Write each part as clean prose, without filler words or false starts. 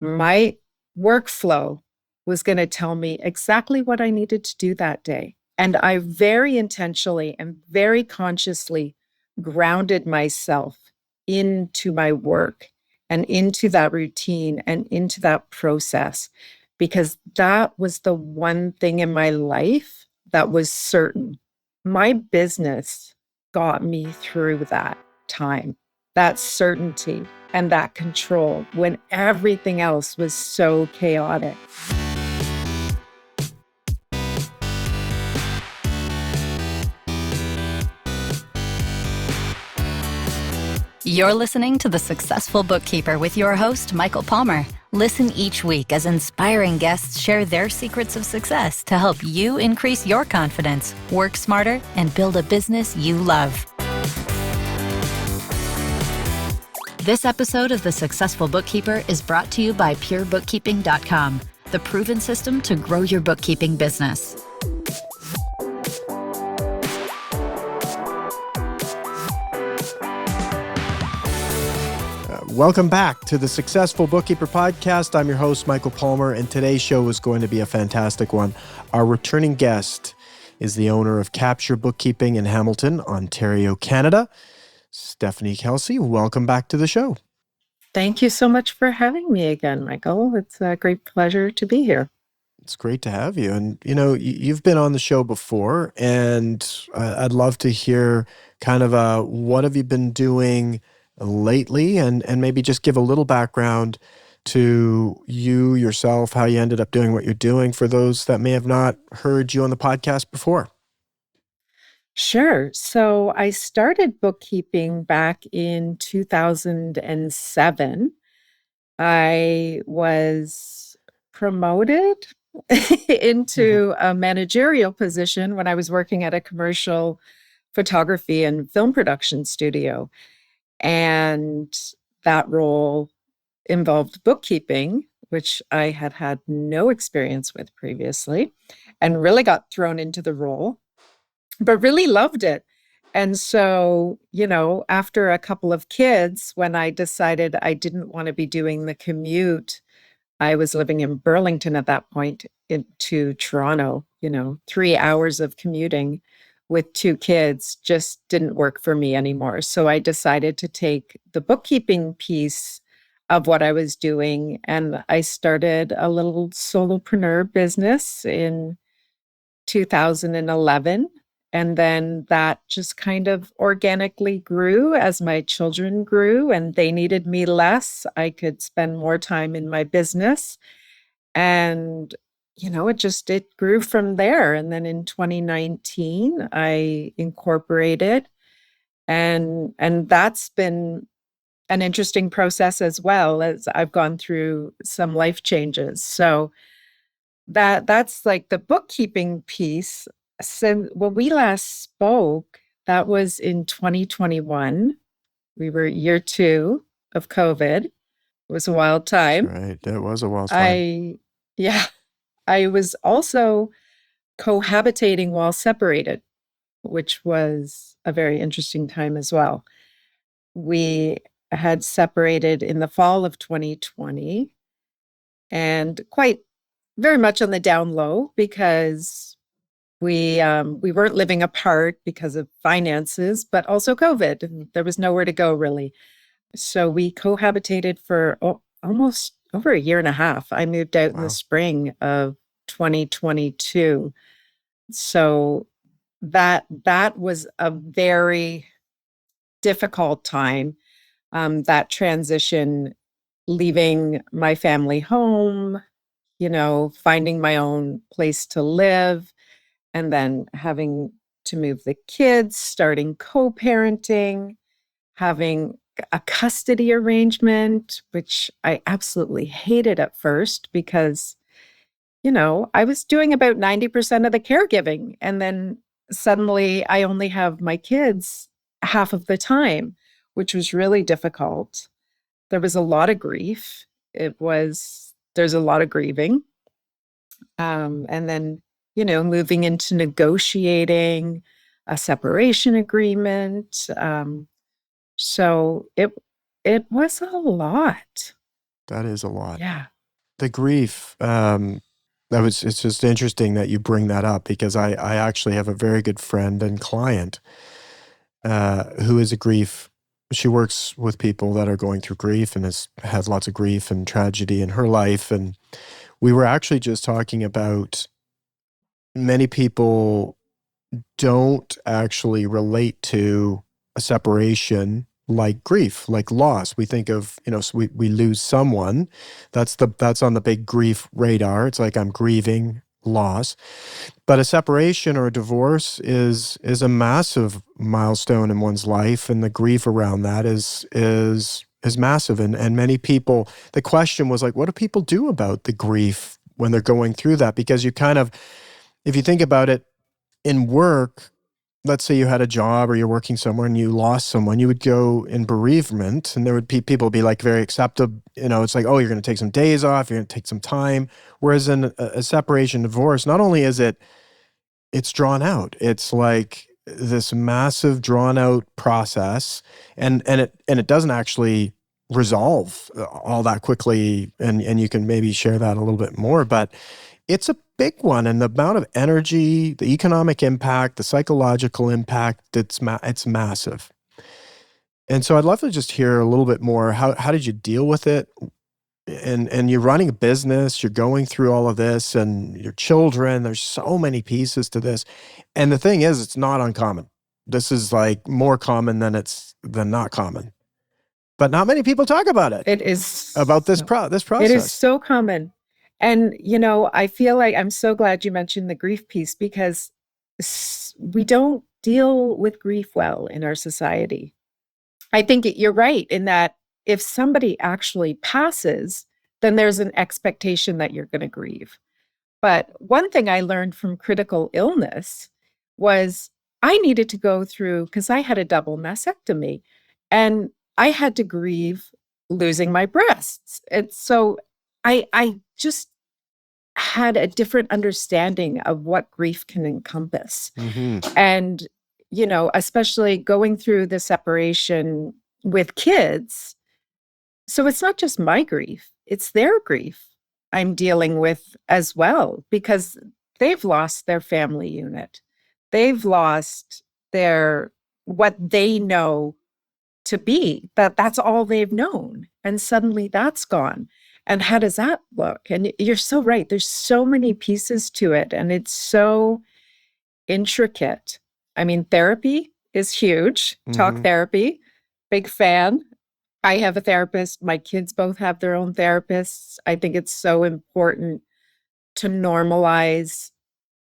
My workflow was going to tell me exactly what I needed to do that day. And I very intentionally and very consciously grounded myself into my work and into that routine and into that process, because that was the one thing in my life that was certain. My business got me through that time, that certainty and that control when everything else was so chaotic. You're listening to The Successful Bookkeeper with your host, Michael Palmer. Listen each week as inspiring guests share their secrets of success to help you increase your confidence, work smarter, and build a business you love. This episode of The Successful Bookkeeper is brought to you by PureBookkeeping.com, the proven system to grow your bookkeeping business. Welcome back to the Successful Bookkeeper Podcast. I'm your host, Michael Palmer, and today's show is going to be a fantastic one. Our returning guest is the owner of Capture Bookkeeping in Hamilton, Ontario, Canada, Stephanie Kelcey. Welcome back to the show. Thank you so much for having me again, Michael. It's a great pleasure to be here. It's great to have you. And, you know, you've been on the show before, and I'd love to hear kind of what have you been doing lately, and maybe just give a little background to you yourself, how you ended up doing what you're doing for those that may have not heard you on the podcast before. Sure. So I started bookkeeping back in 2007. I was promoted into a managerial position when I was working at a commercial photography and film production studio. And that role involved bookkeeping, which I had no experience with previously, and really got thrown into the role, but really loved it. And so, after a couple of kids, when I decided I didn't want to be doing the commute, I was living in Burlington at that point into Toronto, 3 hours of commuting with 2 kids just didn't work for me anymore. So I decided to take the bookkeeping piece of what I was doing, and I started a little solopreneur business in 2011. And then that just kind of organically grew as my children grew and they needed me less. I could spend more time in my business. And it grew from there. And then in 2019, I incorporated, and that's been an interesting process as well, as I've gone through some life changes. So that's like the bookkeeping piece. So when we last spoke, that was in 2021. We were year 2 of COVID. It was a wild time. That's right. It was a wild time. I was also cohabitating while separated, which was a very interesting time as well. We had separated in the fall of 2020 and quite very much on the down low because we weren't living apart because of finances, but also COVID. And there was nowhere to go really. So we cohabitated for almost over a year and a half. I moved out in the spring of 2022. So that was a very difficult time. That transition, leaving my family home, finding my own place to live, and then having to move the kids, starting co-parenting, having a custody arrangement, which I absolutely hated at first because, I was doing about 90% of the caregiving. And then suddenly I only have my kids half of the time, which was really difficult. There was a lot of grief. There's a lot of grieving. And then, moving into negotiating a separation agreement. So it was a lot. That is a lot. Yeah. The grief. It's just interesting that you bring that up because I actually have a very good friend and client who is a grief. She works with people that are going through grief and has had lots of grief and tragedy in her life. And we were actually just talking about many people don't actually relate to a separation like grief, like loss. We think of, so we lose someone. That's on the big grief radar. It's like I'm grieving loss. But a separation or a divorce is a massive milestone in one's life, and the grief around that is massive. And many people, the question was like, what do people do about the grief when they're going through that? Because you kind of, if you think about it, in work, let's say you had a job or you're working somewhere and you lost someone, you would go in bereavement, and there would be people be like very accepted. It's like, oh, you're going to take some days off, you're going to take some time. Whereas in a separation, divorce, not only is it's drawn out, it's like this massive drawn out process, and it doesn't actually resolve all that quickly. And you can maybe share that a little bit more, but it's a big one, and the amount of energy, the economic impact, the psychological impact, it's massive. And so I'd love to just hear a little bit more. How did you deal with it? And you're running a business, you're going through all of this, and your children, there's so many pieces to this. And the thing is, it's not uncommon. This is like more common than not common. But not many people talk about it. It is About this process. It is so common. And, I feel like I'm so glad you mentioned the grief piece, because we don't deal with grief well in our society. I think you're right in that if somebody actually passes, then there's an expectation that you're going to grieve. But one thing I learned from critical illness was I needed to go through, because I had a double mastectomy, and I had to grieve losing my breasts. And so I just had a different understanding of what grief can encompass. Mm-hmm. And, especially going through the separation with kids. So it's not just my grief, it's their grief I'm dealing with as well, because they've lost their family unit. They've lost what they know to be, that's all they've known. And suddenly that's gone. And how does that look? And you're so right. There's so many pieces to it, and it's so intricate. I mean, therapy is huge. Talk therapy, big fan. I have a therapist. My kids both have their own therapists. I think it's so important to normalize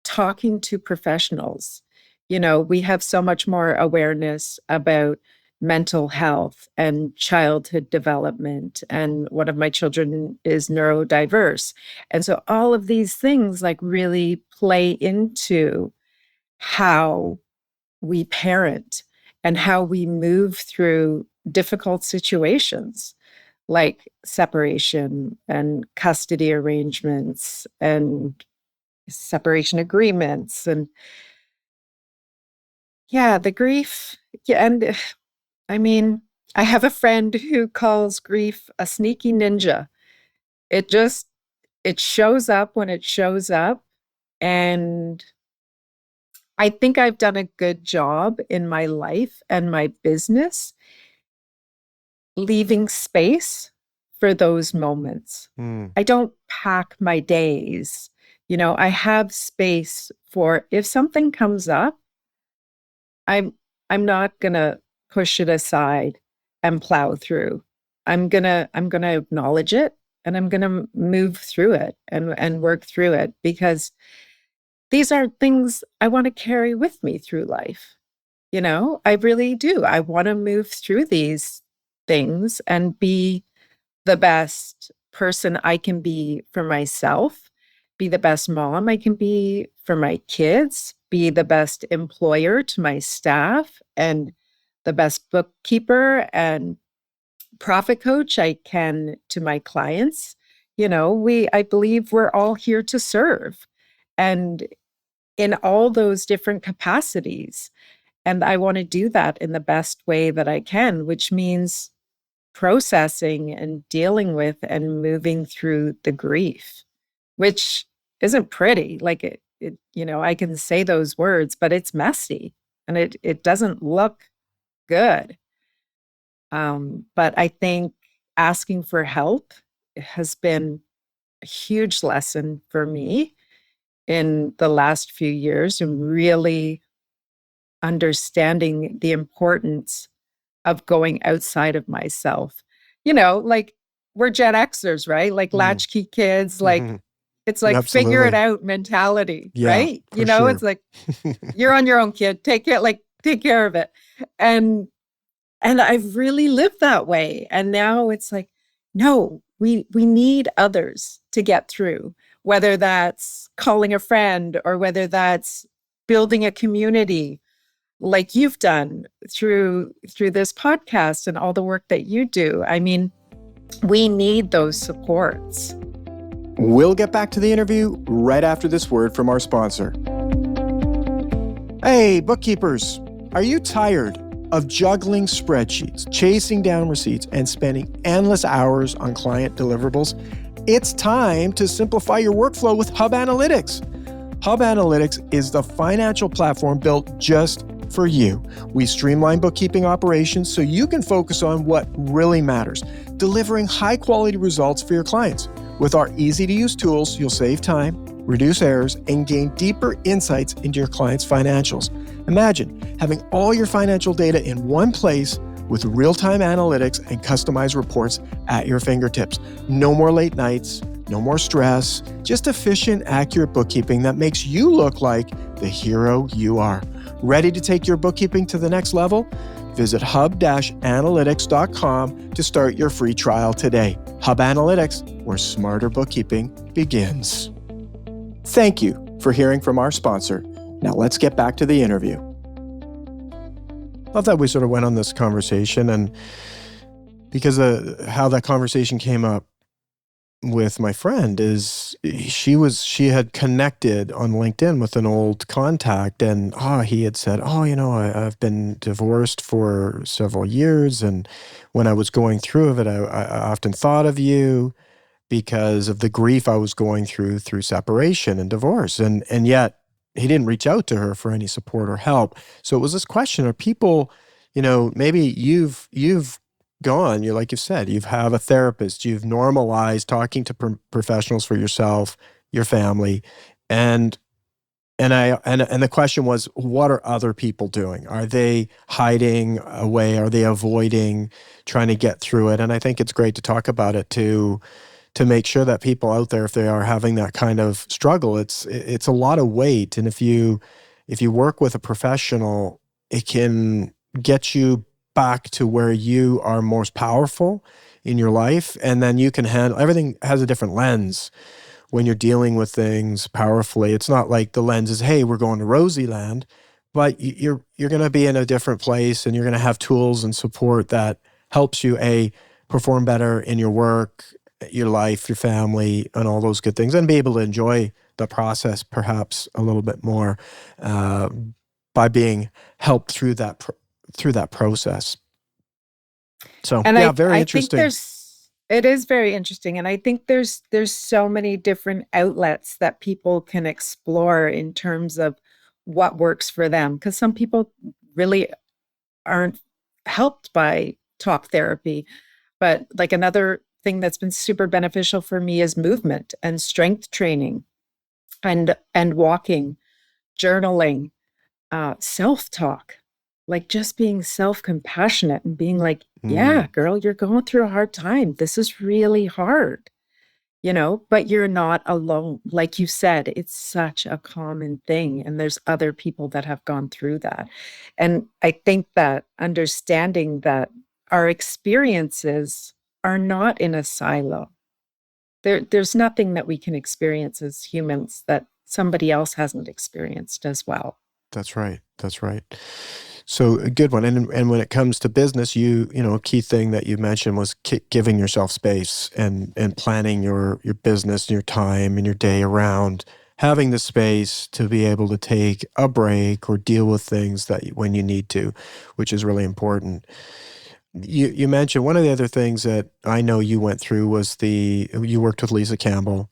talking to professionals. We have so much more awareness about mental health and childhood development. And one of my children is neurodiverse. And so all of these things like really play into how we parent and how we move through difficult situations like separation and custody arrangements and separation agreements. And yeah, the grief. Yeah, and I mean, I have a friend who calls grief a sneaky ninja. It just, it shows up when it shows up. And I think I've done a good job in my life and my business leaving space for those moments. I don't pack my days. I have space for if something comes up, I'm not going to push it aside and plow through. I'm going to acknowledge it, and I'm going to move through it and work through it, because these are things I want to carry with me through life. I really do. I want to move through these things and be the best person I can be for myself, be the best mom I can be for my kids, be the best employer to my staff, and the best bookkeeper and profit coach I can to my clients. I believe we're all here to serve, and in all those different capacities. And I want to do that in the best way that I can, which means processing and dealing with and moving through the grief, which isn't pretty. Like I can say those words, but it's messy and it doesn't look good. But I think asking for help has been a huge lesson for me in the last few years and really understanding the importance of going outside of myself. Like we're Gen Xers, right? Like Mm. latchkey kids, like Mhm. it's like figure it Absolutely. out mentality, Yeah, right? for sure. It's like you're on your own, kid. Take care of it. And I've really lived that way. And now it's like, no, we need others to get through, whether that's calling a friend or whether that's building a community like you've done through this podcast and all the work that you do. I mean, we need those supports. We'll get back to the interview right after this word from our sponsor. Hey, bookkeepers, are you tired of juggling spreadsheets, chasing down receipts, and spending endless hours on client deliverables? It's time to simplify your workflow with Hub Analytics. Hub Analytics is the financial platform built just for you. We streamline bookkeeping operations so you can focus on what really matters, delivering high-quality results for your clients. With our easy-to-use tools, you'll save time, reduce errors, and gain deeper insights into your clients' financials. Imagine having all your financial data in one place with real-time analytics and customized reports at your fingertips. No more late nights, no more stress, just efficient, accurate bookkeeping that makes you look like the hero you are. Ready to take your bookkeeping to the next level? Visit hub-analytics.com to start your free trial today. Hub Analytics, where smarter bookkeeping begins. Thank you for hearing from our sponsor. Now let's get back to the interview. Love that we sort of went on this conversation, and because of how that conversation came up with my friend is she had connected on LinkedIn with an old contact, and he had said, I've been divorced for several years, and when I was going through of it, I often thought of you because of the grief I was going through separation and divorce, and yet he didn't reach out to her for any support or help. So it was this question: are people, maybe you've gone, like you said, you have a therapist, you've normalized talking to professionals for yourself, your family, and the question was, what are other people doing? Are they hiding away? Are they avoiding trying to get through it? And I think it's great to talk about it to make sure that people out there, if they are having that kind of struggle, it's a lot of weight. And if you work with a professional, it can get you back to where you are most powerful in your life. And then you can handle, everything has a different lens when you're dealing with things powerfully. It's not like the lens is, hey, we're going to Rosie land, but you're going to be in a different place, and you're going to have tools and support that helps you perform better in your work, your life, your family, and all those good things, and be able to enjoy the process perhaps a little bit more by being helped through that process. So And yeah, very I think interesting. it is very interesting. And I think there's so many different outlets that people can explore in terms of what works for them. Because some people really aren't helped by talk therapy. But like another thing that's been super beneficial for me is movement and strength training and walking, journaling, self-talk, like just being self-compassionate and being like, yeah, girl, you're going through a hard time. This is really hard, but you're not alone. Like you said, it's such a common thing. And there's other people that have gone through that. And I think that understanding that our experiences are not in a silo. There's nothing that we can experience as humans that somebody else hasn't experienced as well. That's right. That's right. So a good one. And when it comes to business, a key thing that you mentioned was giving yourself space and planning your business and your time and your day around having the space to be able to take a break or deal with things that when you need to, which is really important. You mentioned one of the other things that I know you went through was you worked with Lisa Campbell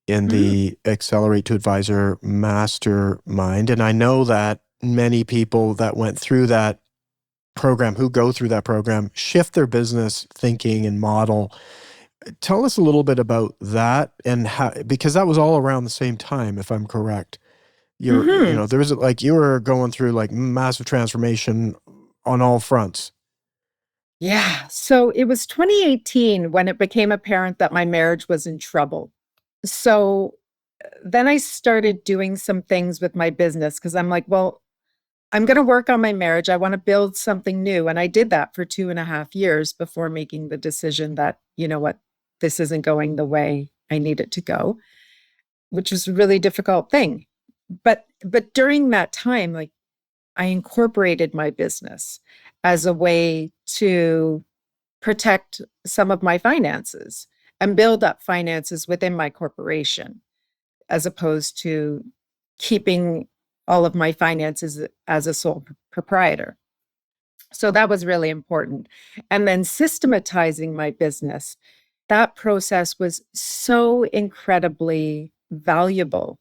in Mm, the Accelerate to Advisor Mastermind. And I know that many people that went through that program, who go through that program, shift their business thinking and model. Tell us a little bit about that and how, because that was all around the same time, if I'm correct. hmm There was like, you were going through like massive transformation on all fronts. Yeah. So it was 2018 when it became apparent that my marriage was in trouble. So then I started doing some things with my business because I'm like, well, I'm going to work on my marriage. I want to build something new. And I did that for 2.5 years before making the decision that, you know what, this isn't going the way I need it to go, which was a really difficult thing. But during that time, like I incorporated my business as a way to protect some of my finances and build up finances within my corporation, as opposed to keeping all of my finances as a sole proprietor. So that was really important. And then systematizing my business, that process was so incredibly valuable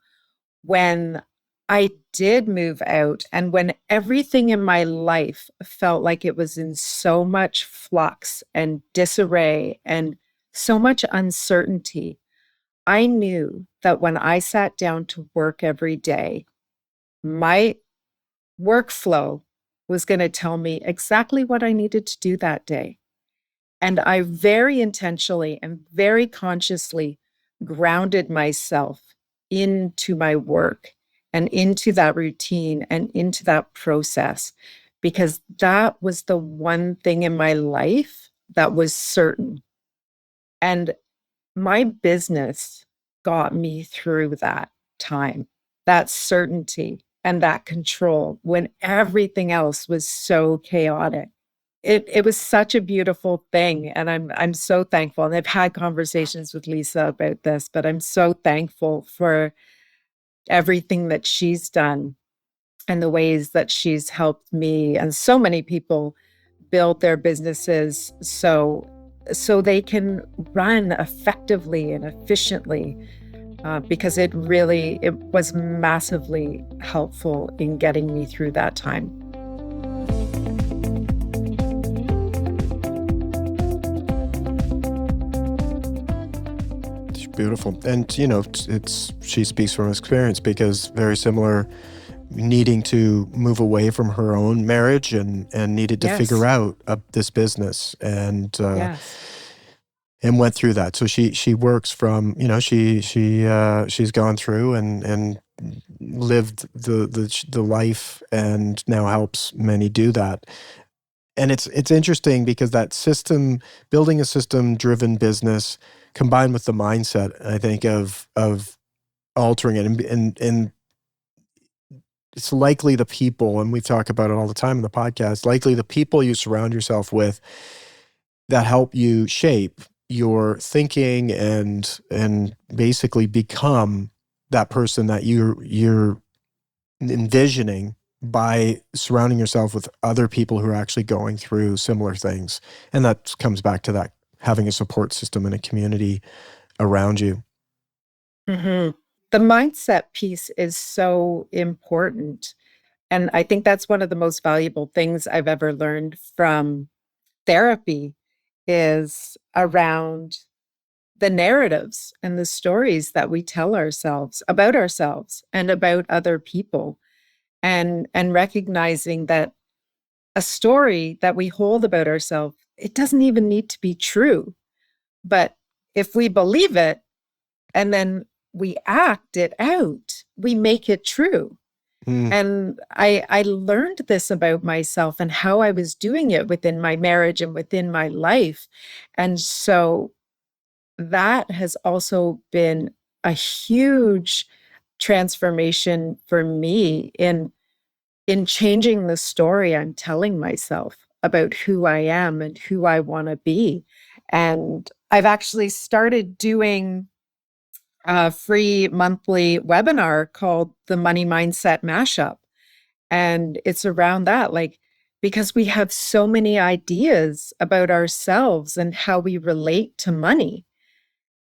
when I did move out and when everything in my life felt like it was in so much flux and disarray and so much uncertainty. I knew that when I sat down to work every day, my workflow was going to tell me exactly what I needed to do that day. And I very intentionally and very consciously grounded myself into my work and into that routine and into that process, because that was the one thing in my life that was certain. And my business got me through that time, that certainty and that control when everything else was so chaotic. It was such a beautiful thing, and I'm so thankful. And I've had conversations with Lisa about this, but I'm so thankful for everything that she's done and the ways that she's helped me and so many people build their businesses so they can run effectively and efficiently, because it was massively helpful in getting me through that time. It's beautiful. And, she speaks from experience because very similar, needing to move away from her own marriage and needed to figure Yes. out this business Yes. and went through that. So she works from, she's gone through and lived the life and now helps many do that. And it's interesting because that system, building a system driven business combined with the mindset, I think of altering it and it's likely the people, and we talk about it all the time in the podcast, likely the people you surround yourself with that help you shape your thinking and basically become that person that you're envisioning by surrounding yourself with other people who are actually going through similar things. And that comes back to that having a support system and a community around you. Hmm. The mindset piece is so important. And I think that's one of the most valuable things I've ever learned from therapy is around the narratives and the stories that we tell ourselves and about other people, and recognizing that a story that we hold about ourselves, it doesn't even need to be true. But if we believe it and then we act it out, we make it true. Mm, And I learned this about myself and how I was doing it within my marriage and within my life. And so that has also been a huge transformation for me in changing the story I'm telling myself about who I am and who I want to be. And I've actually started doing a free monthly webinar called the Money Mindset Mashup. And it's around that, like because we have so many ideas about ourselves and how we relate to money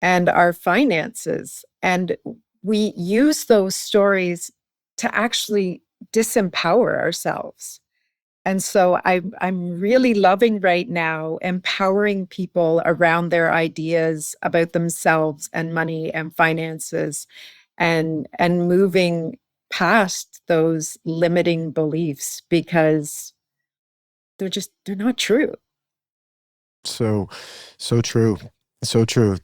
and our finances. And we use those stories to actually disempower ourselves. And so I'm really loving right now empowering people around their ideas about themselves and money and finances, and moving past those limiting beliefs, because they're not true. So, so true. So true.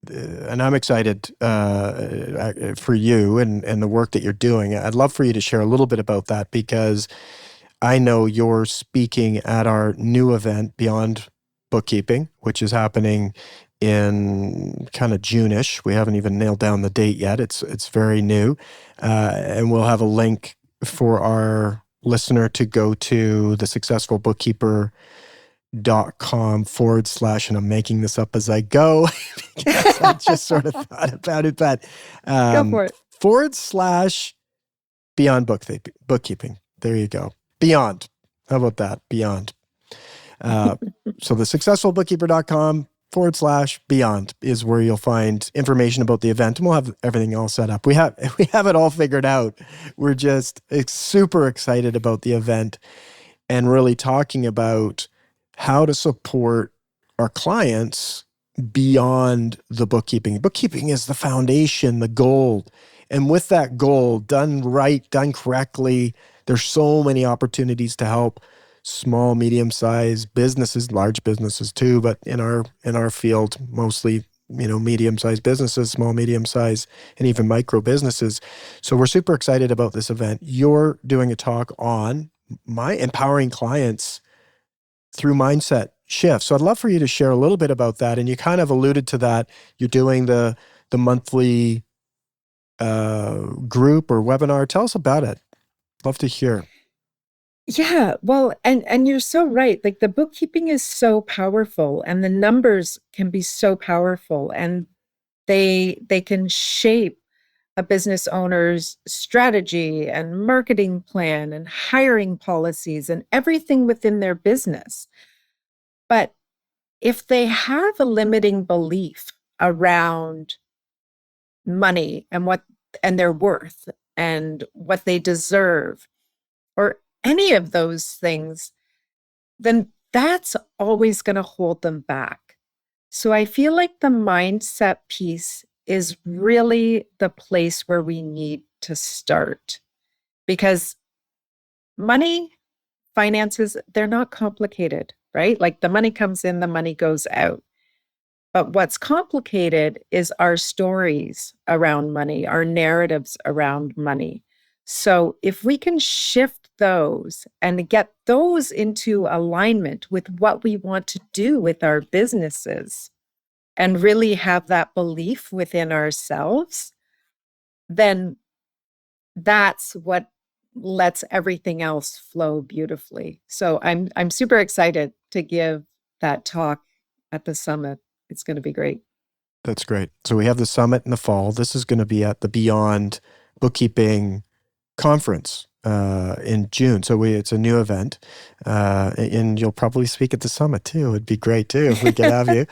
And I'm excited for you and the work that you're doing. I'd love for you to share a little bit about that, because I know you're speaking at our new event, Beyond Bookkeeping, which is happening in kind of June-ish. We haven't even nailed down the date yet. It's very new. And we'll have a link for our listener to go to thesuccessfulbookkeeper.com/, and I'm making this up as I go because I just sort of thought about it, but Go for it. /Beyond Bookkeeping. There you go. Beyond. How about that? Beyond. So thesuccessfulbookkeeper.com/beyond is where you'll find information about the event, and we'll have everything all set up. We have it all figured out. We're just super excited about the event and really talking about how to support our clients beyond the bookkeeping. Bookkeeping is the foundation, the gold. And with that goal done right, done correctly, there's so many opportunities to help small, medium-sized businesses, large businesses too, but in our field, mostly, medium-sized businesses, small, medium-sized, and even micro businesses. So we're super excited about this event. You're doing a talk on empowering clients through mindset shifts. So I'd love for you to share a little bit about that. And you kind of alluded to that. You're doing the monthly group or webinar. Tell us about it. Love to hear. Yeah, well, and you're so right. Like, the bookkeeping is so powerful, and the numbers can be so powerful, and they can shape a business owner's strategy and marketing plan and hiring policies and everything within their business. But if they have a limiting belief around money and their worth and what they deserve, or any of those things, then that's always going to hold them back. So I feel like the mindset piece is really the place where we need to start, because money, finances, they're not complicated, right? Like, the money comes in, the money goes out. But what's complicated is our stories around money, our narratives around money. So if we can shift those and get those into alignment with what we want to do with our businesses, and really have that belief within ourselves, then that's what lets everything else flow beautifully. So I'm super excited to give that talk at the summit. It's going to be great. That's great. So we have the summit in the fall. This is going to be at the Beyond Bookkeeping Conference in June. So it's a new event, and you'll probably speak at the summit too. It'd be great too if we could have you.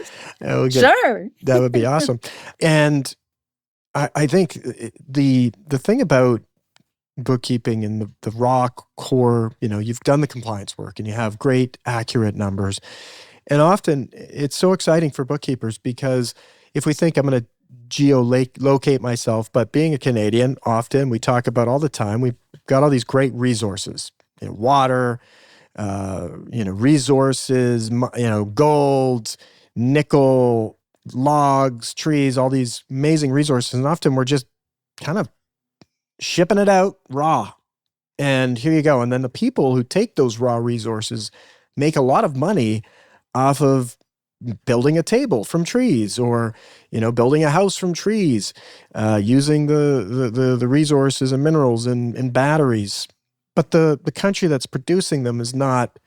Sure. That would be awesome. And I think the thing about bookkeeping and the raw core, you've done the compliance work and you have great, accurate numbers. And often it's so exciting for bookkeepers, because if we think I'm going to geolocate myself, but being a Canadian, often we talk about all the time, we've got all these great resources, water, resources, gold, nickel, logs, trees, all these amazing resources. And often we're just kind of shipping it out raw. And here you go. And then the people who take those raw resources make a lot of money off of building a table from trees, or building a house from trees, using the resources and minerals and batteries. But the country that's producing them is not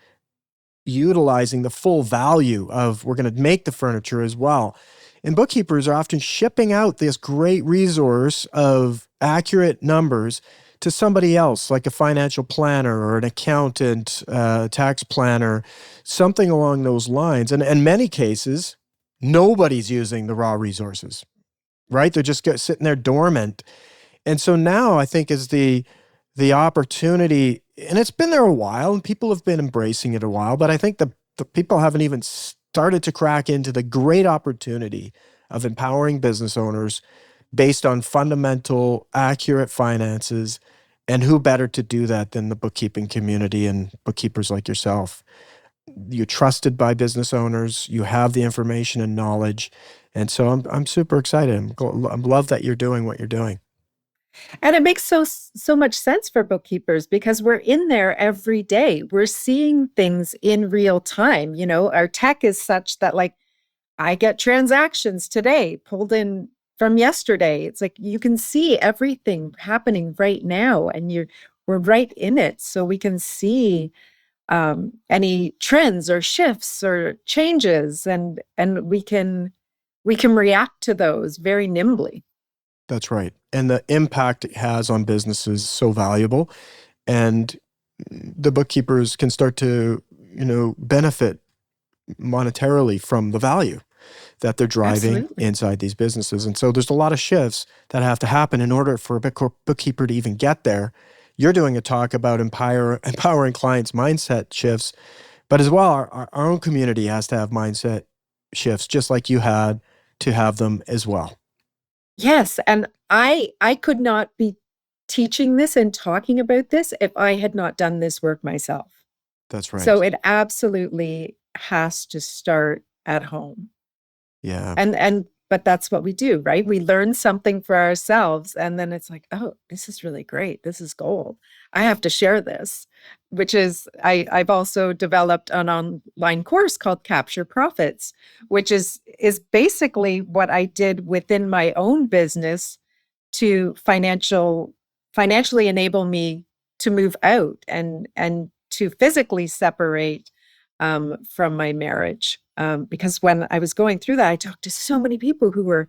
utilizing the full value of, we're going to make the furniture as well. And bookkeepers are often shipping out this great resource of accurate numbers to somebody else, like a financial planner or an accountant, tax planner, something along those lines. And in many cases, nobody's using the raw resources, right? They're just sitting there dormant. And so now I think is the opportunity, and it's been there a while, and people have been embracing it a while, but I think the people haven't even started to crack into the great opportunity of empowering business owners based on fundamental, accurate finances. And who better to do that than the bookkeeping community and bookkeepers like yourself? You're trusted by business owners. You have the information and knowledge. And so I'm super excited. I love that you're doing what you're doing. And it makes so much sense for bookkeepers because we're in there every day. We're seeing things in real time. You know, our tech is such that like I get transactions today pulled in from yesterday. It's like you can see everything happening right now, and we're right in it, so we can see any trends or shifts or changes, and we can react to those very nimbly. That's right. And the impact it has on businesses is so valuable. And the bookkeepers can start to, benefit monetarily from the value that they're driving Absolutely. inside these businesses. And so there's a lot of shifts that have to happen in order for a bookkeeper to even get there. You're doing a talk about empowering clients' mindset shifts, but as well, our own community has to have mindset shifts, just like you had to have them as well. Yes, and I could not be teaching this and talking about this if I had not done this work myself. That's So right. it absolutely has to start at home. Yeah. But that's what we do, right? We learn something for ourselves and then it's like, oh, this is really great. This is gold. I have to share this, which is I've also developed an online course called Capture Profits, which is basically what I did within my own business to financially enable me to move out and to physically separate from my marriage. Because when I was going through that, I talked to so many people who were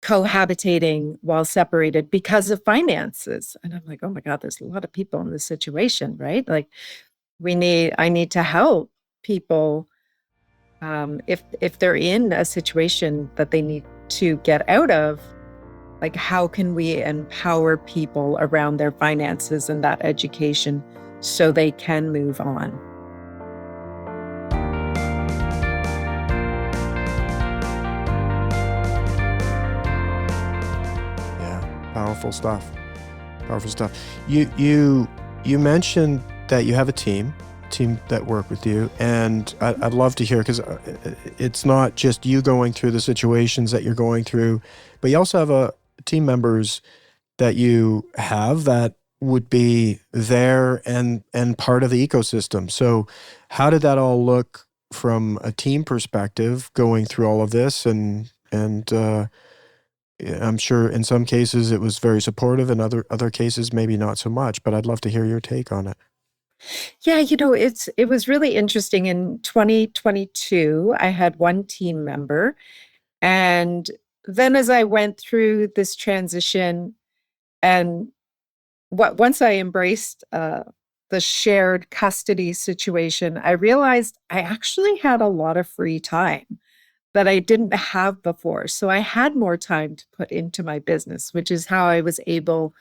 cohabitating while separated because of finances. And I'm like, oh my God, there's a lot of people in this situation, right? Like I need to help people if they're in a situation that they need to get out of. Like, how can we empower people around their finances and that education so they can move on? Yeah. Powerful stuff. Powerful stuff. You mentioned that you have a team that work with you, and I'd love to hear, because it's not just you going through the situations that you're going through, but you also have team members that you have that would be there and part of the ecosystem. So how did that all look from a team perspective going through all of this? And I'm sure in some cases it was very supportive, and other cases maybe not so much, but I'd love to hear your take on it. Yeah, it was really interesting. In 2022, I had one team member, and then as I went through this transition, and once I embraced the shared custody situation, I realized I actually had a lot of free time that I didn't have before. So I had more time to put into my business, which is how I was able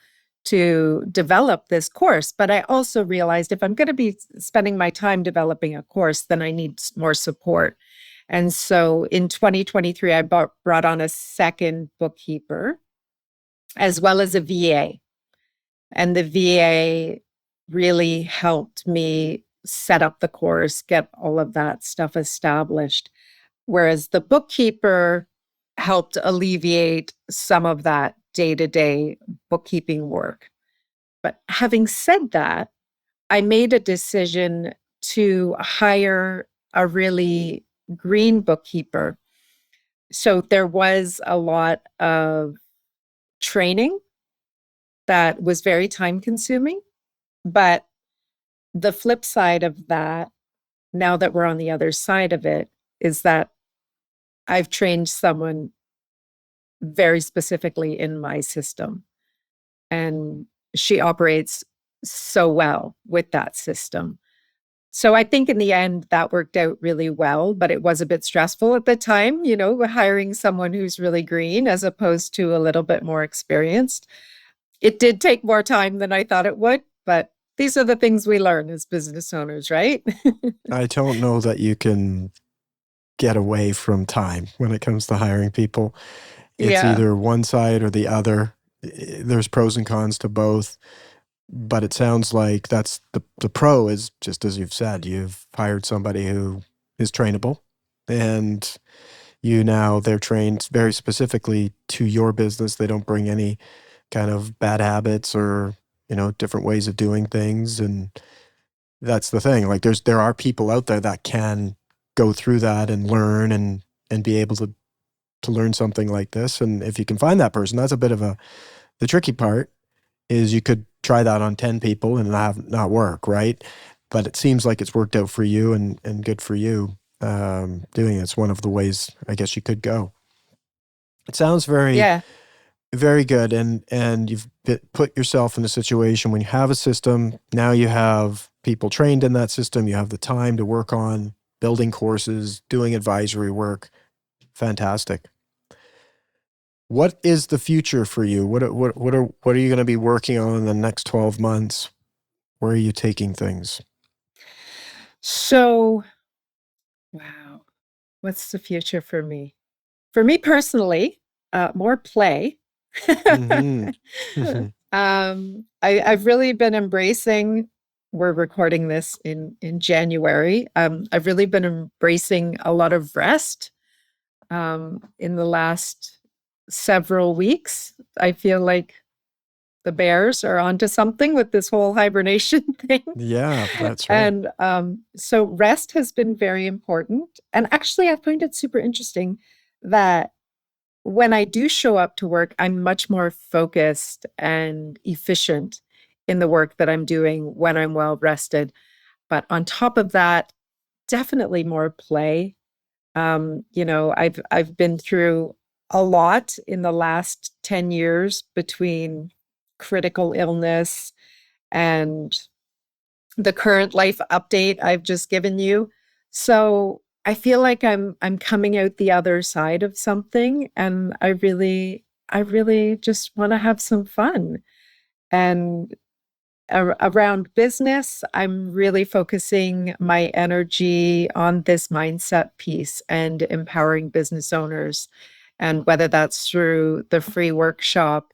to develop this course. But I also realized if I'm going to be spending my time developing a course, then I need more support. And so in 2023, I brought on a second bookkeeper as well as a VA. And the VA really helped me set up the course, get all of that stuff established. Whereas the bookkeeper helped alleviate some of that day-to-day bookkeeping work. But having said that, I made a decision to hire a really green bookkeeper. So there was a lot of training that was very time consuming. But the flip side of that, now that we're on the other side of it, is that I've trained someone very specifically in my system. And she operates so well with that system. So I think in the end that worked out really well, but it was a bit stressful at the time, hiring someone who's really green as opposed to a little bit more experienced. It did take more time than I thought it would, but these are the things we learn as business owners, right? I don't know that you can get away from time when it comes to hiring people. It's Yeah. either one side or the other. There's pros and cons to both, but it sounds like that's the pro is just as you've said, you've hired somebody who is trainable, and they're trained very specifically to your business. They don't bring any kind of bad habits or, different ways of doing things. And that's the thing. Like there are people out there that can go through that and learn and be able to learn something like this. And if you can find that person, that's a bit of the tricky part is you could try that on 10 people and not work, right? But it seems like it's worked out for you and good for you doing it. It's one of the ways I guess you could go. It sounds very, Yeah. very good. And you've put yourself in a situation when you have a system, now you have people trained in that system, you have the time to work on building courses, doing advisory work. Fantastic. What is the future for you? What are you going to be working on in the next 12 months? Where are you taking things? So, wow, what's the future for me? For me personally, more play. Mm-hmm. I've really been embracing. We're recording this in January. I've really been embracing a lot of rest in the last several weeks. I feel like the bears are onto something with this whole hibernation thing. Yeah, that's right. And so rest has been very important. And actually, I find it super interesting that when I do show up to work, I'm much more focused and efficient in the work that I'm doing when I'm well rested. But on top of that, definitely more play. I've been through a lot in the last 10 years between critical illness and the current life update I've just given you. So I feel like I'm coming out the other side of something, and I really just want to have some fun. And around business, I'm really focusing my energy on this mindset piece and empowering business owners. And whether that's through the free workshop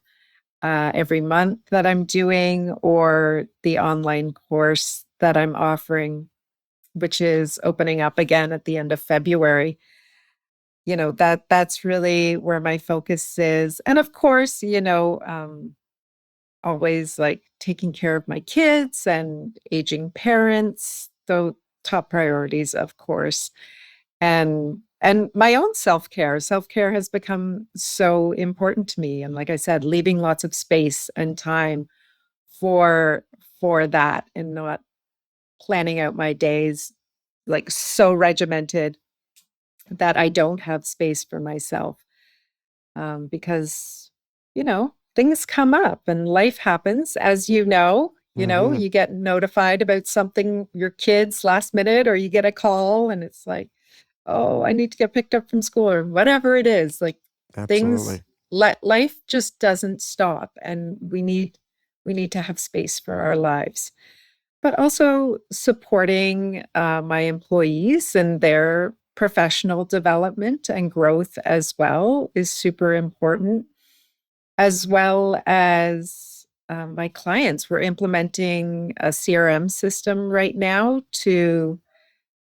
every month that I'm doing or the online course that I'm offering, which is opening up again at the end of February. That's really where my focus is. And of course, always like taking care of my kids and aging parents, though top priorities, of course. And my own self-care. Self-care has become so important to me. And like I said, leaving lots of space and time for for that and not planning out my days like so regimented that I don't have space for myself. Because things come up and life happens, as Mm-hmm. you get notified about something, your kids last minute, or you get a call and it's like, oh, I need to get picked up from school or whatever it is. Like things, Absolutely. life just doesn't stop, and we need to have space for our lives. But also supporting my employees and their professional development and growth as well is super important, as well as my clients. We're implementing a CRM system right now to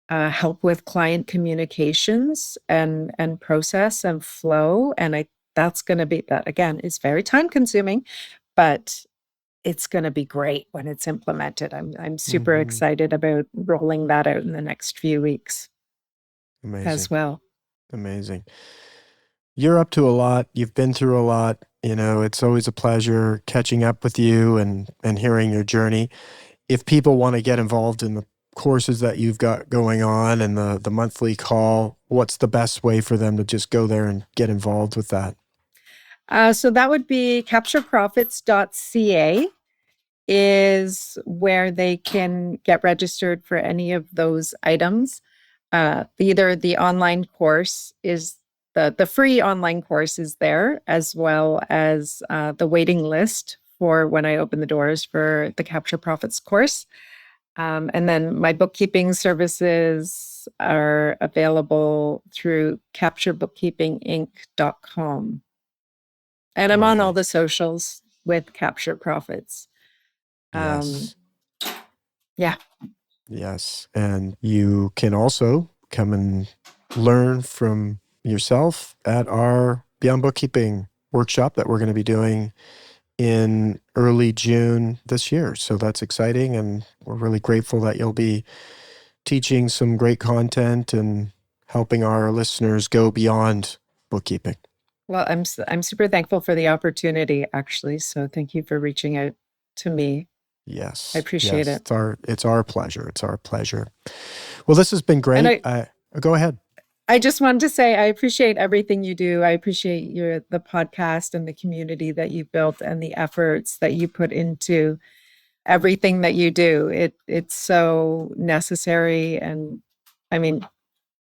help with client communications and process and flow. And that's going to be that again is very time consuming, but it's going to be great when it's implemented. I'm super Mm-hmm. excited about rolling that out in the next few weeks Amazing. as well. Amazing. You're up to a lot. You've been through a lot. It's always a pleasure catching up with you and hearing your journey. If people want to get involved in the courses that you've got going on and the monthly call, what's the best way for them to just go there and get involved with that? So that would be captureprofits.ca. is where they can get registered for any of those items. Either the online course is the free online course is there, as well as the waiting list for when I open the doors for the Capture Profits course. And then my bookkeeping services are available through capturebookkeepinginc.com. And I'm on all Lovely. the socials with Capture Profits. Yes. Yeah. Yes. And you can also come and learn from yourself at our Beyond Bookkeeping workshop that we're going to be doing in early June this year. So that's exciting. And we're really grateful that you'll be teaching some great content and helping our listeners go beyond bookkeeping. Well, I'm super thankful for the opportunity, actually. So thank you for reaching out to me. Yes. I appreciate it. It's our pleasure. It's our pleasure. Well, this has been great. Go ahead. I just wanted to say I appreciate everything you do. I appreciate the podcast and the community that you built and the efforts that you put into everything that you do. It's so necessary. And I mean,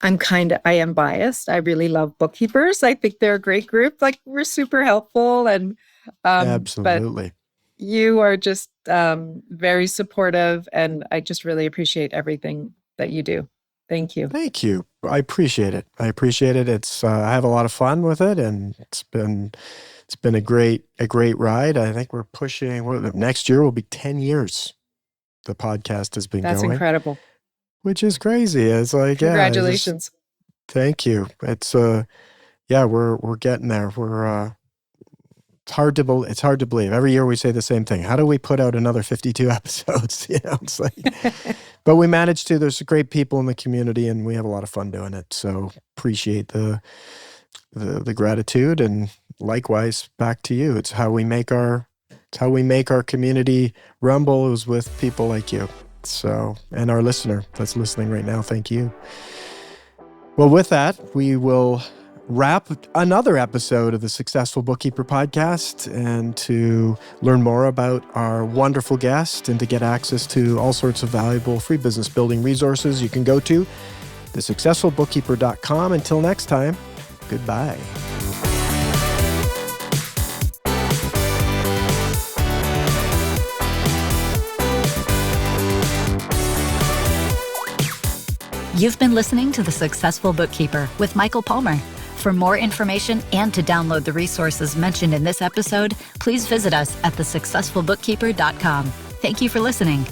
I am biased. I really love bookkeepers. I think they're a great group. Like, we're super helpful. And Absolutely. But you are just very supportive, and I just really appreciate everything that you do. Thank you. Thank you. I appreciate it. It's I have a lot of fun with it, and it's been a great ride. I think we're pushing. Next year will be 10 years. The podcast has been That's going. incredible. Which is crazy. It's like, congratulations. Thank you. It's we're getting there. It's hard to believe. Every year we say the same thing. How do we put out another 52 episodes? It's like, but we managed to. There's great people in the community, and we have a lot of fun doing it. So appreciate the gratitude, and likewise back to you. It's how we make our community rumble, is with people like you. So, and our listener that's listening right now, thank you. Well, with that, we will wrap another episode of the Successful Bookkeeper podcast. And to learn more about our wonderful guest and to get access to all sorts of valuable free business building resources, you can go to thesuccessfulbookkeeper.com. Until next time, goodbye. You've been listening to The Successful Bookkeeper with Michael Palmer. For more information and to download the resources mentioned in this episode, please visit us at thesuccessfulbookkeeper.com. Thank you for listening.